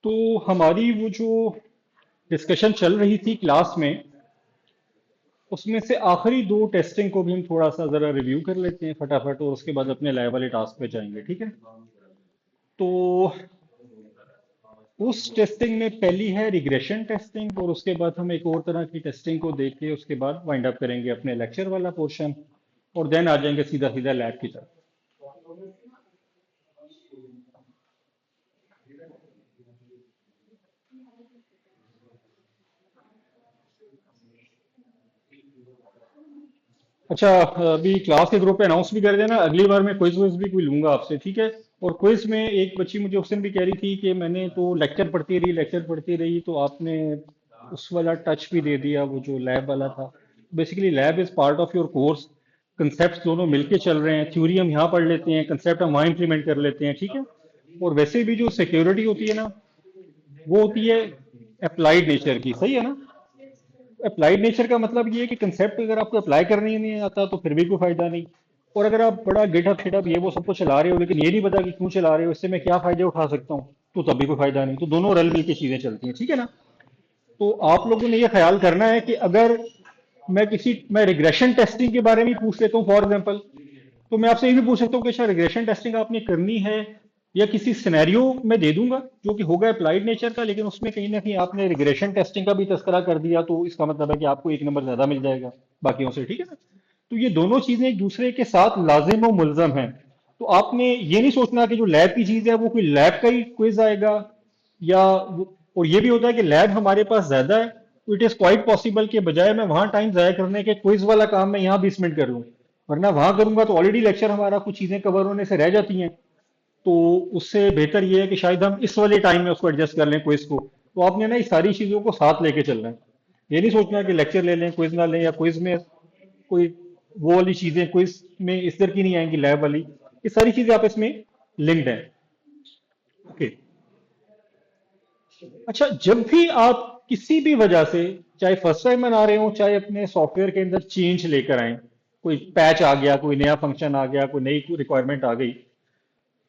तो हमारी वो जो डिस्कशन चल रही थी क्लास में, उसमें से आखिरी दो टेस्टिंग को भी हम थोड़ा सा जरा रिव्यू कर लेते हैं फटाफट, और उसके बाद अपने लाइव वाले टास्क पे जाएंगे, ठीक है? तो उस टेस्टिंग में पहली है रिग्रेशन टेस्टिंग, और उसके बाद हम एक और तरह की टेस्टिंग को देख के उसके बाद वाइंड अप करेंगे अपने लेक्चर वाला पोर्शन, और देन आ जाएंगे सीधा सीधा लैब की तरफ। अच्छा, अभी क्लास के ग्रुप पे अनाउंस भी कर देना, अगली बार मैं क्विज विज भी कोई लूंगा आपसे, ठीक है? और क्विज में एक बच्ची मुझे उस दिन भी कह रही थी कि मैंने तो लेक्चर पढ़ती रही, तो आपने उस वाला टच भी दे दिया, वो जो लैब वाला था। Basically lab is part of your course, concept दोनों मिलके चल रहे हैं, थ्योरी हम यहाँ पढ़ लेते हैं, कंसेप्ट हम वहाँ इंप्लीमेंट कर लेते हैं, ठीक है? और वैसे भी जो सिक्योरिटी होती है ना, वो होती है अप्लाइड नेचर की, सही है ना? अप्लाइड नेचर का मतलब ये है कि कंसेप्ट अगर आपको अप्लाई करने ही नहीं आता तो फिर भी कोई फायदा नहीं। और अगर आप बड़ा गिटहब फिटअप ये वो सब कुछ चला रहे हो लेकिन ये नहीं पता कि क्यों चला रहे हो, इससे मैं क्या फायदे उठा सकता हूँ, तो तब भी कोई फायदा नहीं। तो दोनों रल मिल के चीजें चलती हैं, ठीक है ना? तो आप लोगों ने ये ख्याल करना है कि अगर मैं रिग्रेशन टेस्टिंग के बारे में ही पूछ लेता हूँ फॉर एग्जाम्पल, तो मैं आपसे ये भी पूछ सकता हूँ कि शायद रिग्रेशन टेस्टिंग आपने करनी है, या किसी सिनेरियो में दे दूंगा जो कि होगा अप्लाइड नेचर का, लेकिन उसमें कहीं ना कहीं आपने रिग्रेशन टेस्टिंग का भी तस्करा कर दिया, तो इसका मतलब है कि आपको एक नंबर ज्यादा मिल जाएगा बाकियों से, ठीक है ना? तो ये दोनों चीजें एक दूसरे के साथ लाजिम और मुलजम हैं। तो आपने ये नहीं सोचना कि जो लैब की चीज है वो कोई लैब का ही क्विज आएगा, या और ये भी होता है कि लैब हमारे पास ज्यादा है, तो इट इज क्वाइट पॉसिबल कि बजाय मैं वहां टाइम जाया करने के क्विज वाला काम मैं यहाँ 20 मिनट कर लूँ, वरना वहां करूंगा तो ऑलरेडी लेक्चर हमारा कुछ चीजें कवर होने से रह जाती हैं। तो उससे बेहतर ये है कि शायद हम इस वाले टाइम में उसको एडजस्ट कर लें क्विज को। तो आपने ना इस सारी चीजों को साथ लेके चलना है, ये नहीं सोचना कि लेक्चर ले लें क्विज ना लें, या क्विज में कोई वो वाली चीजें क्विज में इस तरह की नहीं आएंगी लैब वाली। ये सारी चीजें आपस में लिंक्ड हैं। ओके। अच्छा, जब भी आप किसी भी वजह से, चाहे फर्स्ट टाइम बना रहे हो चाहे अपने सॉफ्टवेयर के अंदर चेंज लेकर आए, कोई पैच आ गया, कोई नया फंक्शन आ गया, कोई नई रिक्वायरमेंट आ गई,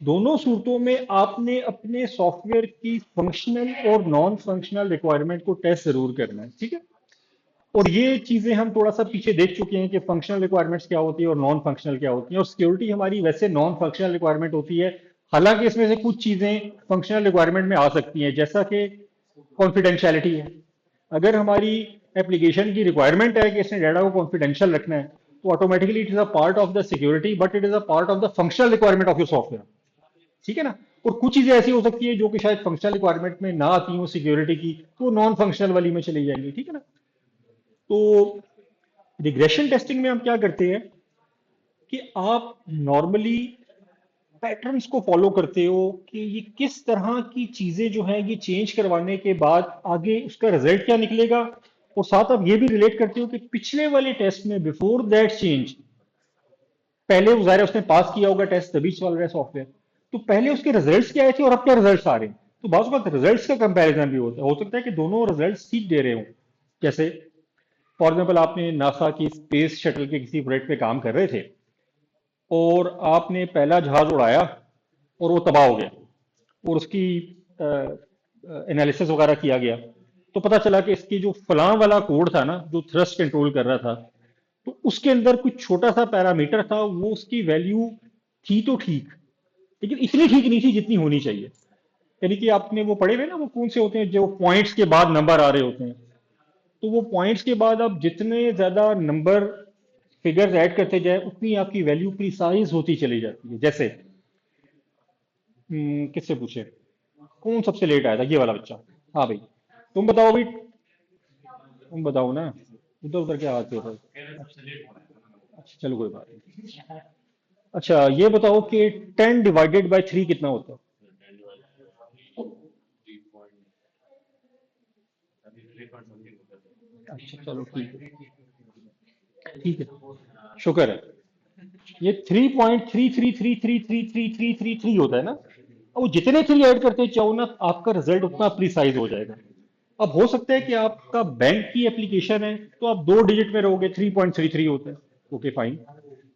दोनों सूरतों में आपने अपने सॉफ्टवेयर की फंक्शनल और नॉन फंक्शनल रिक्वायरमेंट को टेस्ट जरूर करना है, ठीक है? और ये चीजें हम थोड़ा सा पीछे देख चुके हैं कि फंक्शनल रिक्वायरमेंट्स क्या होती है और नॉन फंक्शनल क्या होती है, और सिक्योरिटी हमारी वैसे नॉन फंक्शनल रिक्वायरमेंट होती है। हालांकि इसमें से कुछ चीजें फंक्शनल रिक्वायरमेंट में आ सकती हैं, जैसा कि कॉन्फिडेंशियलिटी है। अगर हमारी एप्लीकेशन की रिक्वायरमेंट है कि इसने डाटा को कॉन्फिडेंशियल रखना है, तो automatically it is a part of the security, but it is a part of the functional requirement of your software, ठीक है ना? और कुछ चीजें ऐसी हो सकती है जो कि शायद फंक्शनल रिक्वायरमेंट में ना आती हो सिक्योरिटी की, तो नॉन फंक्शनल वाली में चली जाएंगी, ठीक है ना? तो रिग्रेशन टेस्टिंग में हम क्या करते हैं कि आप नॉर्मली पैटर्न्स को फॉलो करते हो कि ये किस तरह की चीजें जो है ये चेंज करवाने के बाद आगे उसका रिजल्ट क्या निकलेगा, और साथ आप ये भी रिलेट करते हो कि पिछले वाले टेस्ट में बिफोर दैट चेंज, पहले वो ज़ाहिर है उसने पास किया होगा टेस्ट तभी चल रहा है सॉफ्टवेयर, तो पहले उसके रिजल्ट्स क्या आए थे और अब क्या रिजल्ट्स आ रहे हैं। तो बात बात रिजल्ट्स का कंपैरिजन भी होता है, हो सकता है कि दोनों रिजल्ट्स ठीक दे रहे हो। जैसे फॉर एग्जाम्पल आपने नासा की स्पेस शटल के किसी प्रोजेक्ट पे काम कर रहे थे, और आपने पहला जहाज उड़ाया और वो तबाह हो गया, और उसकी एनालिसिस वगैरह किया गया, तो पता चला कि इसकी जो फलां वाला कोड था ना जो थ्रस्ट कंट्रोल कर रहा था, तो उसके अंदर कुछ छोटा सा पैरामीटर था, वो उसकी वैल्यू थी तो ठीक, लेकिन इतनी ठीक नहीं थी जितनी होनी चाहिए। यानी कि आपने वो पढ़े हुए ना, वो कौन से होते हैं जो पॉइंट्स के बाद नंबर आ रहे होते हैं, तो वो पॉइंट्स के बाद आप जितने ज्यादा नंबर फिगर्स ऐड करते जाए उतनी आपकी वैल्यू प्रिसाइज होती चली जाती है। जैसे किससे पूछे, कौन सबसे लेट आया था, ये वाला बच्चा। हाँ भाई, तुम बताओ भाई, तुम बताओ ना, उधर उधर क्या बात कर रहे हो? अच्छा चलो कोई बात नहीं। अच्छा ये बताओ कि 10 डिवाइडेड बाय 3 कितना होता है? अच्छा चलो ठीक है, ठीक है, शुक्र है। ये 3.33333333 होता है ना, अब वो जितने थ्री ऐड करते जाओ ना आपका रिजल्ट उतना प्रिसाइज हो जाएगा। अब हो सकता है कि आपका बैंक की एप्लीकेशन है तो आप 2 डिजिट में रहोगे, 3.33 होता है, ओके फाइन,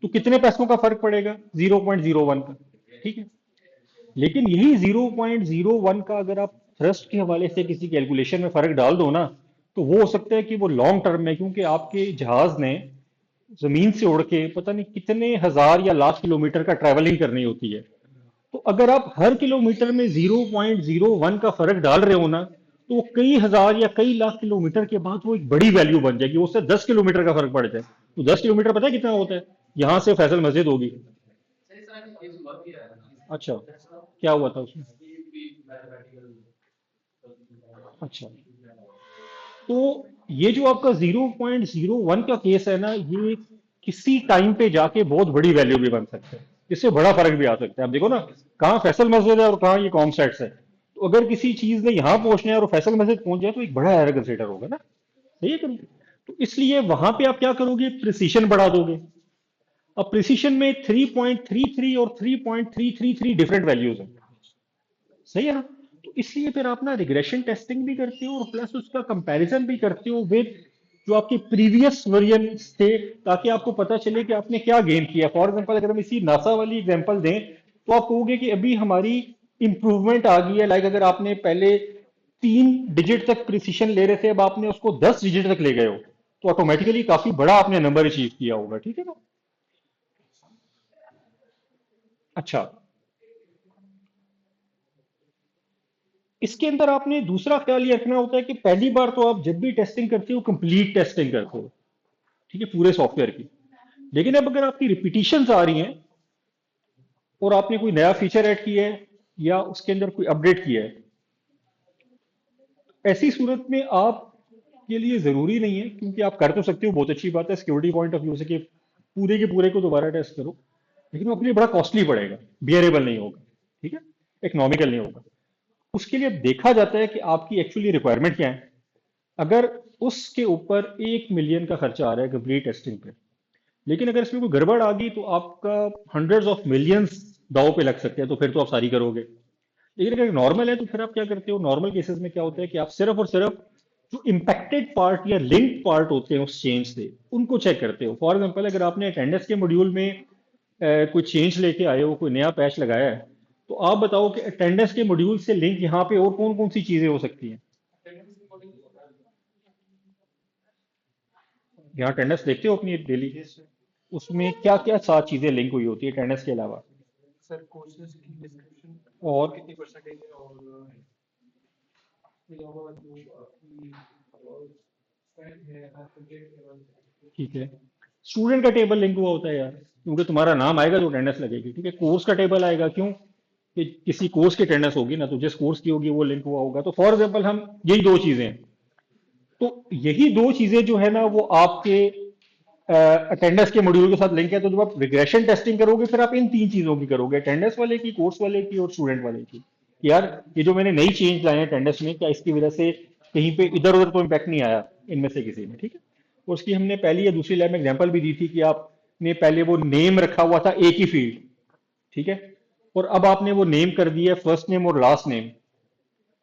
तो कितने पैसों का फर्क पड़ेगा? 0.01 का, ठीक है? लेकिन यही 0.01 का अगर आप थ्रस्ट के हवाले से किसी कैलकुलेशन में फर्क डाल दो ना, तो वो हो सकता है कि वो लॉन्ग टर्म में, क्योंकि आपके जहाज ने जमीन से उड़ के पता नहीं कितने हजार या लाख किलोमीटर का ट्रैवलिंग करनी होती है। तो अगर आप हर किलोमीटर में 0.01 का फर्क डाल रहे हो ना, तो वो कई हजार या कई लाख किलोमीटर के बाद वो एक बड़ी वैल्यू बन जाएगी। उससे 10 किलोमीटर का फर्क पड़ जाए तो 10 किलोमीटर पता है कितना होता है? यहां से फैसल मस्जिद होगी। अच्छा, क्या हुआ था उसमें? अच्छा, तो ये जो आपका 0.01 का केस है ना, ये किसी टाइम पे जाके बहुत बड़ी वैल्यू भी बन सकता है। इससे बड़ा फर्क भी आ सकता है। आप देखो ना, कहाँ फैसल मस्जिद है और कहाँ ये कॉम सेट्स है। तो अगर किसी चीज ने यहाँ पहुंचना है और फैसल मस्जिद पहुंच जाए तो एक बड़ा एरर कंसिडर होगा ना। सही है कि नहीं? तो इसलिए वहां पे आप क्या करोगे, प्रिसीशन बढ़ा दोगे। अब प्रिसीशन में 3.33 और 3.333 डिफरेंट वैल्यूज हैं। सही है ना? तो इसलिए फिर आप ना रिग्रेशन टेस्टिंग भी करते हो और प्लस उसका कंपैरिजन भी करते हो विद जो आपके प्रीवियस वर्जन थे, ताकि आपको पता चले कि आपने क्या गेन किया। फॉर एग्जांपल अगर हम इसी नासा वाली एग्जांपल दें, तो आप कहोगे कि अभी हमारी इंप्रूवमेंट आ गई है। लाइक अगर आपने पहले 3 डिजिट तक प्रिसीशन ले रहे थे, अब आपने उसको 10 डिजिट तक ले गए हो, तो ऑटोमेटिकली काफी बड़ा आपने नंबर अचीव किया होगा। ठीक है ना? अच्छा, इसके अंदर आपने दूसरा ख्याल ये रखना होता है कि पहली बार तो आप जब भी टेस्टिंग करते हो कंप्लीट टेस्टिंग करते हो, ठीक है, पूरे सॉफ्टवेयर की। लेकिन अब अगर आपकी रिपीटिशंस आ रही हैं और आपने कोई नया फीचर ऐड किया है या उसके अंदर कोई अपडेट किया है, ऐसी सूरत में आप के लिए जरूरी नहीं है, क्योंकि आप कर तो सकते हो, बहुत अच्छी बात है सिक्योरिटी पॉइंट ऑफ व्यू से कि पूरे के पूरे को दोबारा टेस्ट करो, लेकिन वो अपने लिए बड़ा कॉस्टली पड़ेगा, बियरेबल नहीं होगा। ठीक है, इकोनॉमिकल नहीं होगा। उसके लिए देखा जाता है कि आपकी एक्चुअली रिक्वायरमेंट क्या है। अगर उसके ऊपर 1 मिलियन का खर्चा आ रहा है कंप्लीट टेस्टिंग पे, लेकिन अगर इसमें कोई गड़बड़ आ गई तो आपका हंड्रेड्स ऑफ मिलियंस दाव पे लग सकते हैं, तो फिर तो आप सारी करोगे। लेकिन अगर नॉर्मल है तो फिर आप क्या करते हो, नॉर्मल केसेस में क्या होता है कि आप सिर्फ और सिर्फ जो इम्पैक्टेड पार्ट या लिंक पार्ट होते हैं उस चेंज से, उनको चेक करते हो। फॉर एग्जाम्पल अगर आपने अटेंडेंस के मॉड्यूल में कोई चेंज लेके आए हो, कोई नया पैच लगाया है, तो आप बताओ कि अटेंडेंस के मॉड्यूल से लिंक यहाँ पे और कौन कौन सी चीजें हो सकती हैं। यहाँ अटेंडेंस देखते हो अपनी डेली, उसमें क्या क्या 7 चीजें लिंक हुई होती है अटेंडेंस के अलावा? और ठीक है, स्टूडेंट का टेबल लिंक हुआ होता है यार, क्योंकि तुम्हारा नाम आएगा तो अटेंडेंस लगेगी। ठीक है, कोर्स का टेबल आएगा, क्यों कि किसी कोर्स की अटेंडेंस होगी ना, तो जिस कोर्स की होगी वो लिंक हुआ होगा। तो फॉर एग्जाम्पल हम यही 2 चीजें हैं, तो यही 2 चीजें जो है ना वो आपके अटेंडेंस के मॉड्यूल के साथ लिंक है। तो जब आप रिग्रेशन टेस्टिंग करोगे फिर आप इन 3 चीजों की करोगे, अटेंडेंस वाले की, कोर्स वाले की और स्टूडेंट वाले की, कि यार ये जो मैंने नई चेंज लाए हैं अटेंडेंस में, क्या इसकी वजह से कहीं पे इधर उधर तो इम्पैक्ट नहीं आया इनमें से किसी में। ठीक है, और उसकी हमने पहली या दूसरी लैब में एग्जांपल भी दी थी कि आपने पहले वो नेम रखा हुआ था एक ही फील्ड, ठीक है, और अब आपने वो नेम कर दिया फर्स्ट नेम और लास्ट नेम।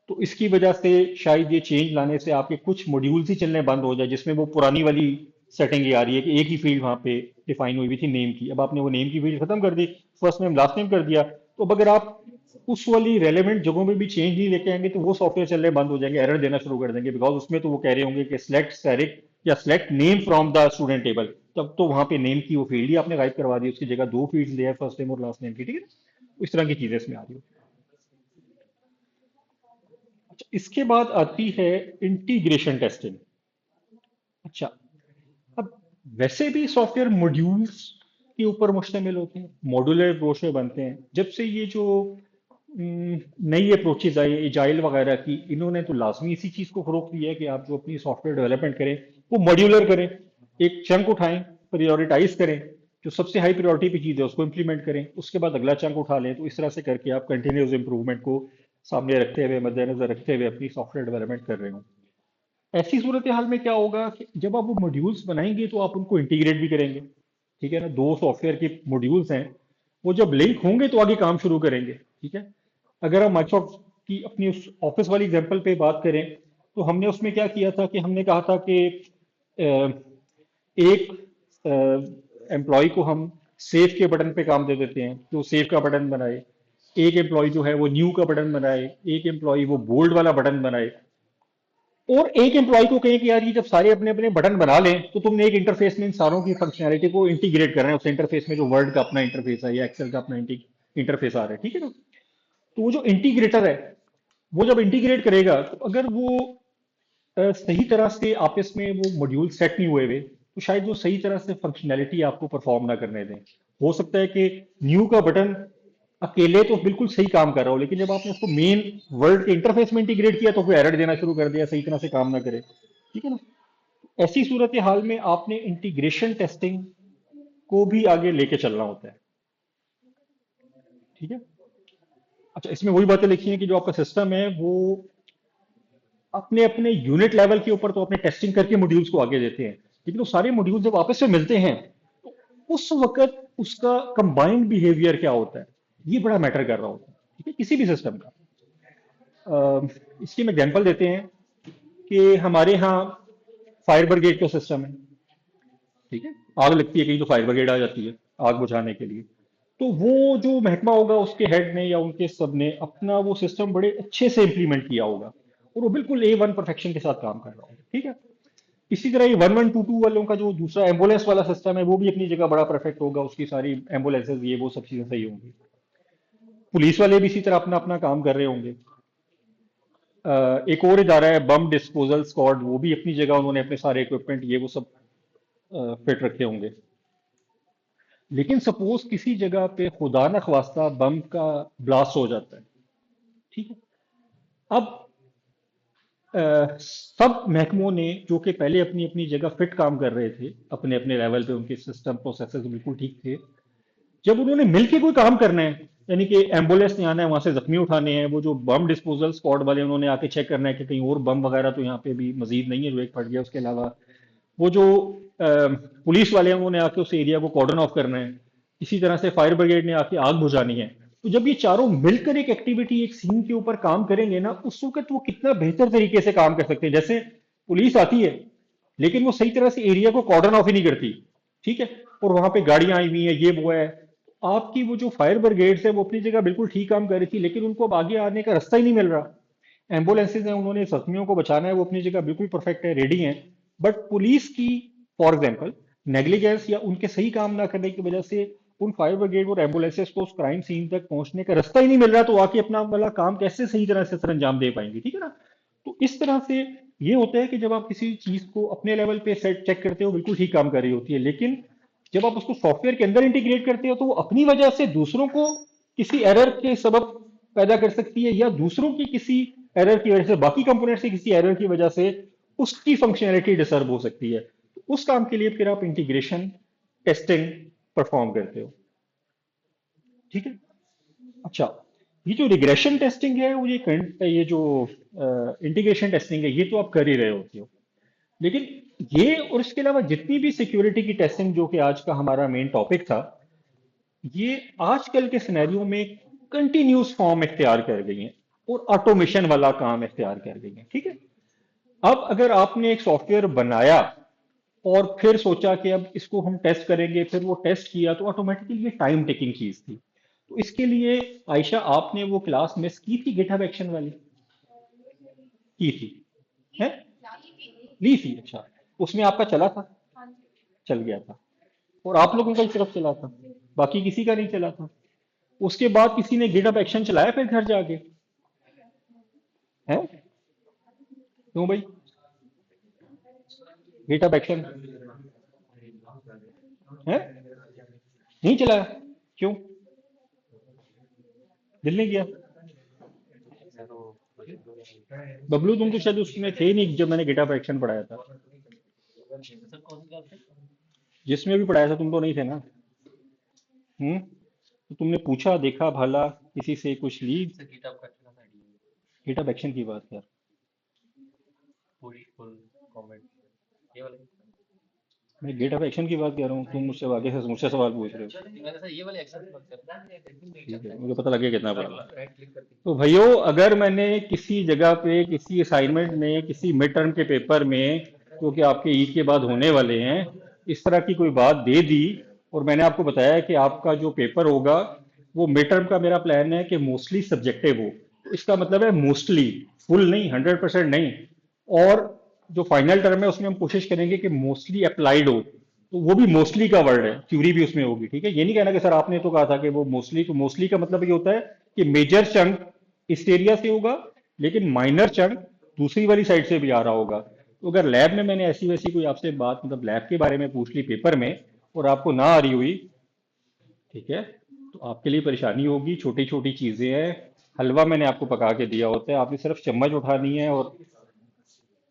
तो इसकी वजह से शायद ये चेंज लाने से आपके कुछ मॉड्यूल्स ही चलने बंद हो जाए, जिसमें वो पुरानी वाली सेटिंग ये आ रही है कि एक ही फील्ड वहां पे डिफाइन हुई हुई थी नेम की, अब आपने वो नेम की फील्ड खत्म कर दी, फर्स्ट नेम लास्ट नेम कर दिया। तो अब अगर आप उस वाली रेलेवेंट जगहों में भी चेंज नहीं लेके आएंगे तो वो सॉफ्टवेयर चलने बंद हो जाएंगे, एरर देना शुरू कर देंगे, बिकॉज उसमें तो वो कह रहे होंगे कि सिलेक्ट सेरिक या select name from the student table. तब तो वहां पे नेम की वो फील्ड ही आपने गायब करवा दी, उसकी जगह 2 फील्ड दिया फर्स्ट नेम और लास्ट नेम की। ठीक है ना? इस तरह की चीजें इसमें आ रही हो। अच्छा, इसके बाद आती है इंटीग्रेशन टेस्टिंग। अच्छा, अब वैसे भी सॉफ्टवेयर मॉड्यूल्स के ऊपर मुश्तमिल होते हैं, मॉड्यूलर अप्रोच में बनते हैं। जब से ये जो नई अप्रोचेज आई एजाइल वगैरह की, इन्होंने तो लाजमी इसी चीज को फरोग दिया है कि आप जो अपनी सॉफ्टवेयर डेवलपमेंट करें वो मॉड्यूलर करें, एक चंक उठाएं, प्रायोरिटाइज करें, जो सबसे हाई प्रायोरिटी पे चीज है उसको इंप्लीमेंट करें, उसके बाद अगला चंक उठा लें। तो इस तरह से करके आप कंटिन्यूस इंप्रूवमेंट को सामने रखते हुए, मद्देनजर रखते हुए अपनी सॉफ्टवेयर डेवलपमेंट कर रहे हो। ऐसी सूरत हाल में क्या होगा कि जब आप वो मॉड्यूल्स बनाएंगे तो आप उनको इंटीग्रेट भी करेंगे। ठीक है ना, 2 सॉफ्टवेयर के मॉड्यूल्स हैं, वो जब लिंक होंगे तो आगे काम शुरू करेंगे। ठीक है, अगर हम माइक्रोसॉफ्ट की अपनी उस ऑफिस वाली एग्जांपल पे बात करें, तो हमने उसमें क्या किया था कि हमने कहा था कि एक एम्प्लॉय को हम सेव के बटन पे काम दे देते हैं, तो सेव का बटन बनाए। एक एम्प्लॉय जो है वो न्यू का बटन बनाए, एक एम्प्लॉय वो बोल्ड वाला बटन बनाए, और एक एम्प्लॉय को कहें कि यार ये जब सारे अपने अपने बटन बना लें तो तुमने एक इंटरफेस में इन सारों की फंक्शनैलिटी को इंटीग्रेट करना है उस इंटरफेस में, जो वर्ड का अपना इंटरफेस है या एक्सेल का अपना इंटरफेस आ रहा है, ठीक है ना। तो वो जो इंटीग्रेटर है, वो जब इंटीग्रेट करेगा तो अगर वो सही तरह से आपस में वो मॉड्यूल सेट नहीं हुए हुए तो शायद वो सही तरह से फंक्शनैलिटी आपको परफॉर्म ना करने दें। हो सकता है कि न्यू का बटन अकेले तो बिल्कुल सही काम कर रहा हो, लेकिन जब आपने उसको मेन वर्ड के इंटरफेस में इंटीग्रेट किया तो कोई एरर देना शुरू कर दिया, सही तरह से काम ना करे, ठीक है ना। ऐसी सूरत हाल में आपने इंटीग्रेशन टेस्टिंग को भी आगे लेके चलना होता है, ठीक है। अच्छा, इसमें वही बातें लिखी हैं कि जो आपका सिस्टम है वो अपने अपने यूनिट लेवल के ऊपर तो अपने टेस्टिंग करके मॉड्यूल्स को आगे देते हैं, लेकिन वो सारे मॉड्यूल जब आपस में मिलते हैं तो उस वक्त उसका कंबाइंड बिहेवियर क्या होता है, ये बड़ा मैटर कर रहा होता है, ठीक है, किसी भी सिस्टम का। इसकी हम एग्जांपल देते हैं कि हमारे यहाँ फायर ब्रिगेड का सिस्टम है, ठीक है। आग लगती है कहीं तो फायर ब्रिगेड आ जाती है आग बुझाने के लिए। तो वो जो महकमा होगा उसके हेड ने या उनके सब ने अपना वो सिस्टम बड़े अच्छे से इंप्लीमेंट किया होगा और वो बिल्कुल A1 परफेक्शन के साथ काम कर रहा होगा, ठीक है। इसी तरह ये 1122 वालों का जो दूसरा एम्बुलेंस वाला सिस्टम है वो भी अपनी जगह बड़ा परफेक्ट होगा, उसकी सारी एम्बुलेंसेज ये वो सब चीजें सही होंगी। पुलिस वाले भी इसी तरह अपना अपना काम कर रहे होंगे। एक और इदारा है बम डिस्पोजल स्क्वाड, वो भी अपनी जगह उन्होंने अपने सारे इक्विपमेंट ये वो सब फिट रखे होंगे। लेकिन सपोज किसी जगह पे खुदा न ख्वास्ता बम का ब्लास्ट हो जाता है, ठीक है। अब सब महकमों ने जो कि पहले अपनी अपनी जगह फिट काम कर रहे थे, अपने अपने लेवल पे उनके सिस्टम प्रोसेसेस बिल्कुल ठीक थे, जब उन्होंने मिलके कोई काम करना है, यानी कि एम्बुलेंस ने आना है वहां से जख्मी उठाने हैं, वो जो बम डिस्पोजल स्क्वाड वाले उन्होंने आके चेक करना है कि कहीं और बम वगैरह तो यहाँ पे भी मजीद नहीं है जो एक फट गया, उसके अलावा वो जो पुलिस वाले हैं उन्होंने आके उस एरिया को कॉर्डन ऑफ करना है, इसी तरह से फायर ब्रिगेड ने आके आग बुझानी है। तो जब ये चारों मिलकर एक एक्टिविटी एक सीन के ऊपर काम करेंगे ना, उस वक्त वो कितना बेहतर तरीके से काम कर सकते हैं। जैसे पुलिस आती है लेकिन वो सही तरह से एरिया को कॉर्डन ऑफ ही नहीं करती, ठीक है, और वहां पे गाड़ियां आई हुई हैं ये वो है। आपकी वो जो फायर ब्रिगेड है वो अपनी जगह बिल्कुल ठीक काम कर रही थी, लेकिन उनको अब आगे आने का रास्ता ही नहीं मिल रहा। एम्बुलेंसेज हैं, उन्होंने जख्मियों को बचाना है, वो अपनी जगह बिल्कुल परफेक्ट है, रेडी हैं, बट पुलिस की फॉर एग्जाम्पल नेग्लिजेंस या उनके सही काम ना करने की वजह से उन फायर ब्रिगेड और एम्बुलेंसेज को उस क्राइम सीन तक पहुंचने का रास्ता ही नहीं मिल रहा, तो आके अपना वाला काम कैसे सही तरह से सर अंजाम दे पाएंगे, ठीक है ना। तो इस तरह से ये होता है कि जब आप किसी चीज को अपने लेवल पे सेट चेक करते हो बिल्कुल ठीक काम कर रही होती है, लेकिन जब आप उसको सॉफ्टवेयर के अंदर इंटीग्रेट करते हो तो वो अपनी वजह से दूसरों को किसी एरर के सबब पैदा कर सकती है, या दूसरों की किसी एरर की वजह से, बाकी कंपोनेंट से किसी एरर की वजह से उसकी फंक्शनैलिटी डिस्टर्ब हो सकती है। तो उस काम के लिए फिर आप इंटीग्रेशन टेस्टिंग परफॉर्म करते हो, ठीक है। अच्छा, ये जो रिग्रेशन टेस्टिंग है वो ये जो इंटीग्रेशन टेस्टिंग है ये तो आप कर ही रहे होते हो, लेकिन ये और इसके अलावा जितनी भी सिक्योरिटी की टेस्टिंग जो कि आज का हमारा मेन टॉपिक था, ये आजकल के सिनेरियो में कंटिन्यूस फॉर्म इख्तियार कर गई हैं और ऑटोमेशन वाला काम इख्तियार कर गई हैं, ठीक है। अब अगर आपने एक सॉफ्टवेयर बनाया और फिर सोचा कि अब इसको हम टेस्ट करेंगे, फिर वो टेस्ट किया, तो ऑटोमेटिकली ये टाइम टेकिंग चीज थी। तो इसके लिए आयशा आपने वो क्लास मिस की थी गिटहब एक्शन वाली, की थी है, ली थी, अच्छा। उसमें आपका चला था, चल गया था, और आप लोगों का ही सिर्फ चला था, बाकी किसी का नहीं चला था। उसके बाद किसी ने गिटहब एक्शन चलाया फिर घर जाके, है क्यों भाई, गिटहब एक्शन है नहीं चलाया, क्यों, दिल नहीं किया। बबलू तुम तो शायद उसमें थे नहीं जब मैंने गिटहब एक्शन पढ़ाया था, जिसमें भी पढ़ाया था तुम तो नहीं थे ना। तो तुमने पूछा देखा भला किसी से कुछ ली, गिटहब एक्शन की बात कर, मैं गिटहब एक्शन की बात कर रहा हूँ, तुम मुझसे आगे से मुझसे सवाल पूछ रहे हो, ठीक है, मुझे पता लगे कितना पढ़ा। तो भाइयों, अगर मैंने किसी जगह पे किसी असाइनमेंट में किसी मिड टर्म के पेपर में, जो कि आपके ईद के बाद होने वाले हैं, इस तरह की कोई बात दे दी और मैंने आपको बताया कि आपका जो पेपर होगा वो मिड टर्म का मेरा प्लान है कि मोस्टली सब्जेक्टिव हो। तो इसका मतलब है मोस्टली, फुल नहीं, 100% नहीं। और जो फाइनल टर्म है उसमें हम कोशिश करेंगे कि मोस्टली अप्लाइड हो, तो वो भी मोस्टली का वर्ड है, थ्योरी भी उसमें होगी, ठीक है। ये नहीं कहना कि सर आपने तो कहा था कि वो मोस्टली, तो मोस्टली का मतलब ये होता है कि मेजर चंक इस एरिया से होगा, लेकिन माइनर चंक दूसरी वाली साइड से भी आ रहा होगा। तो अगर लैब में मैंने ऐसी वैसी कोई आपसे बात, मतलब लैब के बारे में पूछ ली पेपर में, और आपको ना आ रही हुई, ठीक है, तो आपके लिए परेशानी होगी। छोटी छोटी चीजें हैं, हलवा मैंने आपको पका के दिया होता है, आपने सिर्फ चम्मच उठानी है और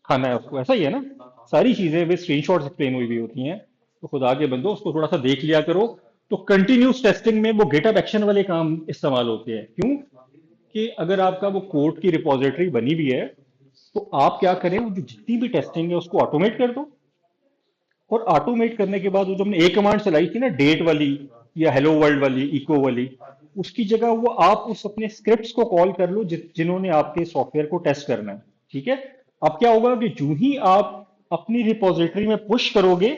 खाना है उसको, ऐसा ही है ना। सारी चीजें वे स्क्रीनशॉट एक्सप्लेन हुई भी होती हैं। तो खुदा के बंदो उसको थोड़ा सा देख लिया करो। तो कंटिन्यूस टेस्टिंग में वो गेटअप एक्शन वाले काम इस्तेमाल होते हैं। क्यों? कि अगर आपका वो कोड की रिपोजिटरी बनी हुई है, तो आप क्या करें, वो जो जितनी भी टेस्टिंग है उसको ऑटोमेट कर दो। और ऑटोमेट करने के बाद वो जो हमने एक कमांड चलाई थी ना, डेट वाली या हेलो वर्ल्ड वाली, इको वाली, उसकी जगह वो आप उस अपने स्क्रिप्ट्स को कॉल कर लो जिन्होंने आपके सॉफ्टवेयर को टेस्ट करना है, ठीक है। अब क्या होगा कि जो ही आप अपनी रिपोजिटरी में पुश करोगे,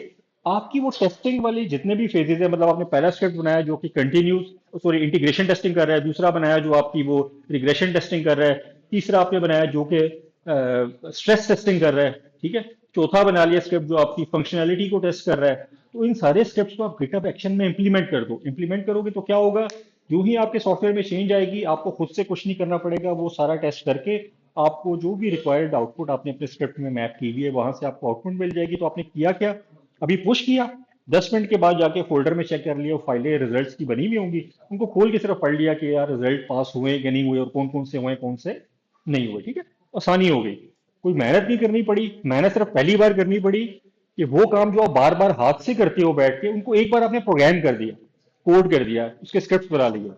आपकी वो टेस्टिंग वाली जितने भी फेजेस है, मतलब आपने पहला स्क्रिप्ट बनाया जो कि कंटिन्यूस सॉरी इंटीग्रेशन टेस्टिंग कर रहा है, दूसरा बनाया जो आपकी वो रिग्रेशन टेस्टिंग कर रहा है, तीसरा आपने बनाया जो कि स्ट्रेस टेस्टिंग कर रहा है, ठीक है, चौथा बना लिया स्क्रिप्ट जो आपकी फंक्शनैलिटी को टेस्ट कर रहा है। तो इन सारे स्क्रिप्ट्स को आप गिटहब एक्शन में इंप्लीमेंट कर दो। इंप्लीमेंट करोगे तो क्या होगा, जो ही आपके सॉफ्टवेयर में चेंज आएगी, आपको खुद से कुछ नहीं करना पड़ेगा, वो सारा टेस्ट करके आपको जो भी रिक्वायर्ड आउटपुट आपने अपने स्क्रिप्ट में मैप की हुई है वहां से आपको आउटपुट मिल जाएगी। तो आपने किया क्या, अभी पुश किया, 10 मिनट के बाद जाके फोल्डर में चेक कर लिया, वो फाइलें रिजल्ट्स की बनी हुई होंगी, उनको खोल के सिर्फ पढ़ लिया कि यार रिजल्ट पास हुए कि नहीं हुए, और कौन कौन से हुए कौन से नहीं हुए, ठीक है। आसानी हो गई, कोई मेहनत नहीं करनी पड़ी। मेहनत सिर्फ पहली बार करनी पड़ी कि वो काम जो आप बार बार हाथ से करते हो बैठ के, उनको एक बार आपने प्रोग्राम कर दिया, कोड कर दिया, उसके स्क्रिप्ट बना लिए,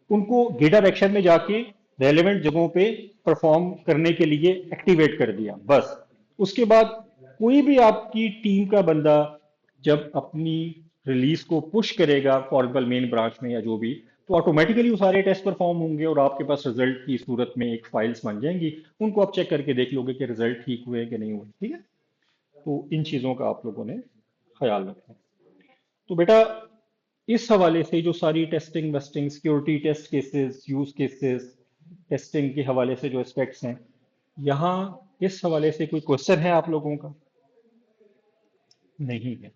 उनको गिटहब एक्शन में जाके रेलेवेंट जगहों पे परफॉर्म करने के लिए एक्टिवेट कर दिया, बस। उसके बाद कोई भी आपकी टीम का बंदा जब अपनी रिलीज को पुश करेगा, फॉर एग्जाम्पल मेन ब्रांच में या जो भी, तो ऑटोमेटिकली वो सारे टेस्ट परफॉर्म होंगे और आपके पास रिजल्ट की सूरत में एक फाइल्स बन जाएंगी। उनको आप चेक करके देख लोगे कि रिजल्ट ठीक हुए कि नहीं हुए, ठीक है। तो इन चीज़ों का आप लोगों ने ख्याल रखना है। तो बेटा, इस हवाले से जो सारी testing wasting, security test cases, use cases, testing के हवाले से जो एस्पेक्ट्स हैं, यहाँ इस हवाले से कोई क्वेश्चन है आप लोगों का? नहीं है।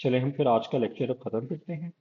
चले हम फिर आज का लेक्चर अब खत्म करते हैं।